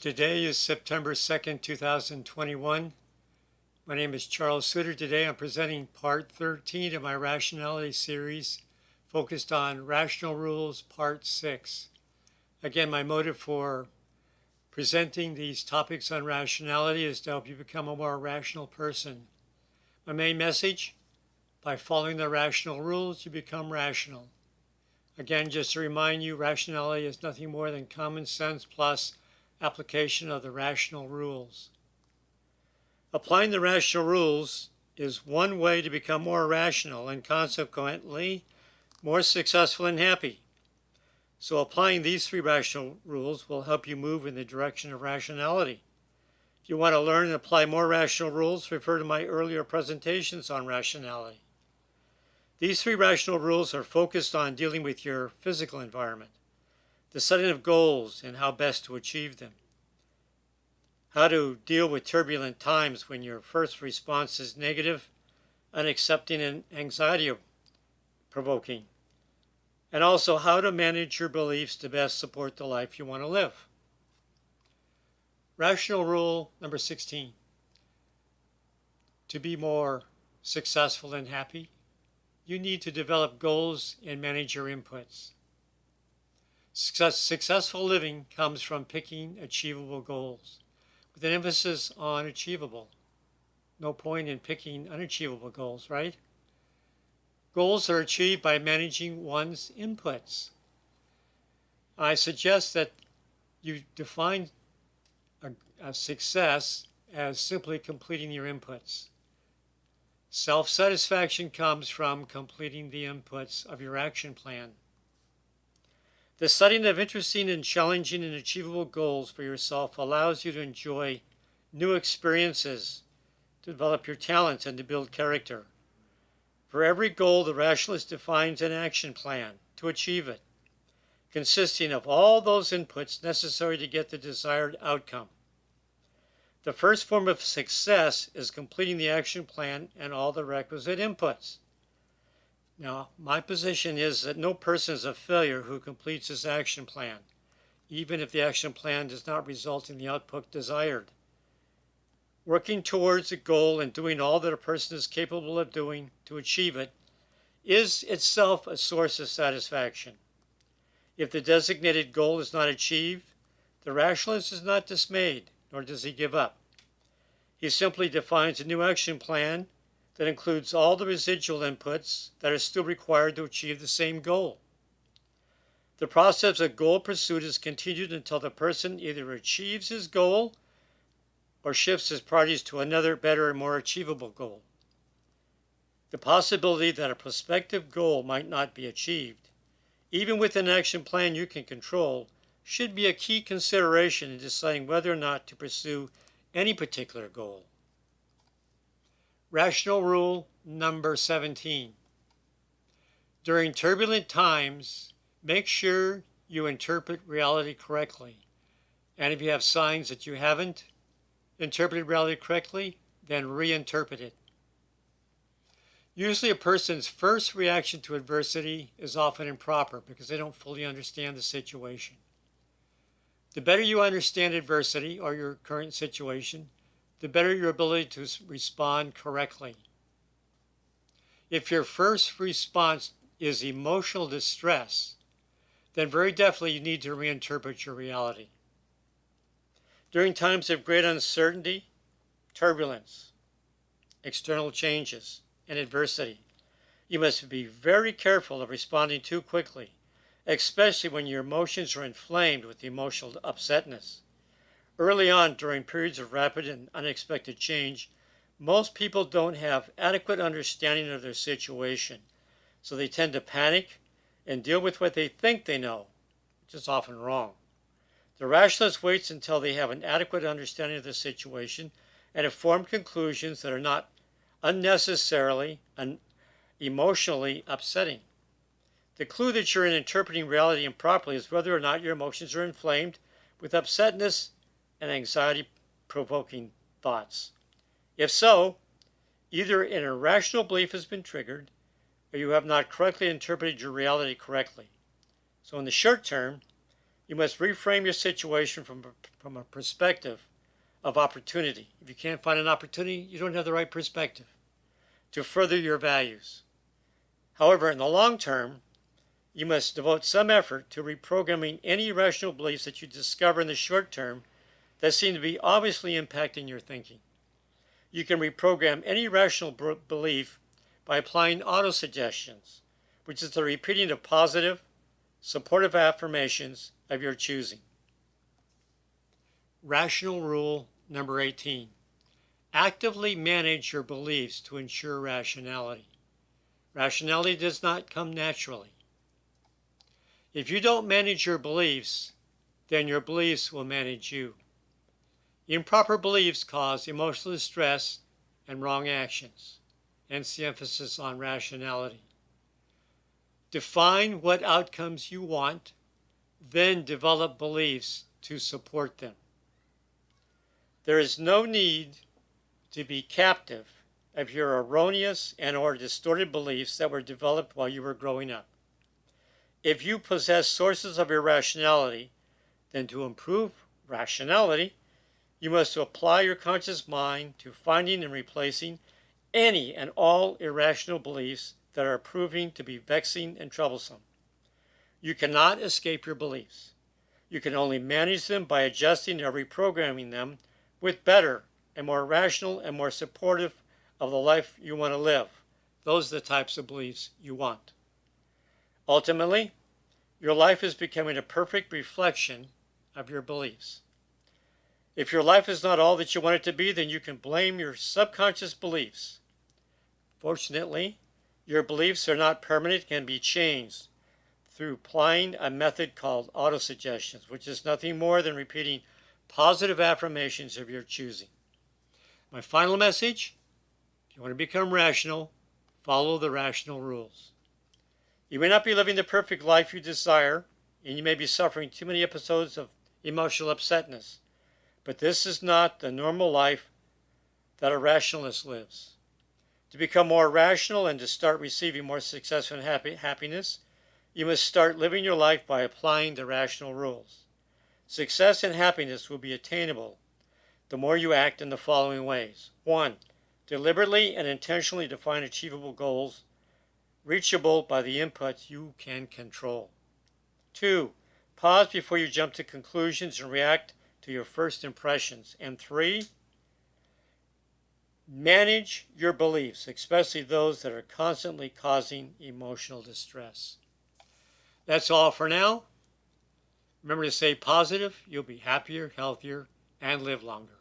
Today is September 2nd, 2021. My name is Charles Suter. Today I'm presenting part 13 of my Rationality series focused on Rational Rules, part 6. Again, my motive for presenting these topics on rationality is to help you become a more rational person. My main message: by following the rational rules, you become rational. Again, just to remind you, rationality is nothing more than common sense plus application of the rational rules. Applying the rational rules is one way to become more rational and consequently more successful and happy. So applying these three rational rules will help you move in the direction of rationality. If you want to learn and apply more rational rules, refer to my earlier presentations on rationality. These three rational rules are focused on dealing with your physical environment, the setting of goals and how best to achieve them, how to deal with turbulent times when your first response is negative, unaccepting, and anxiety-provoking, and also how to manage your beliefs to best support the life you want to live. Rational rule number 16. To be more successful and happy, you need to develop goals and manage your inputs. Successful living comes from picking achievable goals, with an emphasis on achievable. No point in picking unachievable goals, right? Goals are achieved by managing one's inputs. I suggest that you define a success as simply completing your inputs. Self-satisfaction comes from completing the inputs of your action plan. The setting of interesting and challenging and achievable goals for yourself allows you to enjoy new experiences, to develop your talents, and to build character. For every goal, the rationalist defines an action plan to achieve it, consisting of all those inputs necessary to get the desired outcome. The first form of success is completing the action plan and all the requisite inputs. Now, my position is that no person is a failure who completes his action plan, even if the action plan does not result in the output desired. Working towards a goal and doing all that a person is capable of doing to achieve it is itself a source of satisfaction. If the designated goal is not achieved, the rationalist is not dismayed, nor does he give up. He simply defines a new action plan that includes all the residual inputs that are still required to achieve the same goal. The process of goal pursuit is continued until the person either achieves his goal or shifts his priorities to another, better, and more achievable goal. The possibility that a prospective goal might not be achieved, even with an action plan you can control, should be a key consideration in deciding whether or not to pursue any particular goal. Rational rule number 17. During turbulent times, make sure you interpret reality correctly. And if you have signs that you haven't interpreted reality correctly, then reinterpret it. Usually a person's first reaction to adversity is often improper because they don't fully understand the situation. The better you understand adversity or your current situation, the better your ability to respond correctly. If your first response is emotional distress, then very definitely you need to reinterpret your reality. During times of great uncertainty, turbulence, external changes, and adversity, you must be very careful of responding too quickly, especially when your emotions are inflamed with emotional upsetness. Early on, during periods of rapid and unexpected change, most people don't have adequate understanding of their situation, so they tend to panic and deal with what they think they know, which is often wrong. The rationalist waits until they have an adequate understanding of the situation and have formed conclusions that are not unnecessarily and emotionally upsetting. The clue that you're interpreting reality improperly is whether or not your emotions are inflamed with upsetness and anxiety-provoking thoughts. If so, either an irrational belief has been triggered or you have not correctly interpreted your reality correctly. So in the short term, You must reframe your situation from a perspective of opportunity. If you can't find an opportunity, you don't have the right perspective to further your values. However, in the long term, you must devote some effort to reprogramming any irrational beliefs that you discover in the short term that seem to be obviously impacting your thinking. You can reprogram any rational belief by applying autosuggestions, which is the repeating of positive, supportive affirmations of your choosing. Rational rule number 18. Actively manage your beliefs to ensure rationality. Rationality does not come naturally. If you don't manage your beliefs, then your beliefs will manage you. Improper beliefs cause emotional distress and wrong actions, hence the emphasis on rationality. Define what outcomes you want, then develop beliefs to support them. There is no need to be captive of your erroneous and/or distorted beliefs that were developed while you were growing up. If you possess sources of irrationality, then to improve rationality, you must apply your conscious mind to finding and replacing any and all irrational beliefs that are proving to be vexing and troublesome. You cannot escape your beliefs. You can only manage them by adjusting or reprogramming them with better and more rational and more supportive of the life you want to live. Those are the types of beliefs you want. Ultimately, your life is becoming a perfect reflection of your beliefs. If your life is not all that you want it to be, then you can blame your subconscious beliefs. Fortunately, your beliefs are not permanent, can be changed through applying a method called autosuggestions, which is nothing more than repeating positive affirmations of your choosing. My final message: if you want to become rational, follow the rational rules. You may not be living the perfect life you desire, and you may be suffering too many episodes of emotional upsetness, but this is not the normal life that a rationalist lives. To become more rational and to start receiving more success and happiness, you must start living your life by applying the rational rules. Success and happiness will be attainable the more you act in the following ways. 1. Deliberately and intentionally define achievable goals, reachable by the inputs you can control. 2. Pause before you jump to conclusions and react to your first impressions. And 3. Manage your beliefs, especially those that are constantly causing emotional distress. That's all for now. Remember to stay positive. You'll be happier, healthier, and live longer.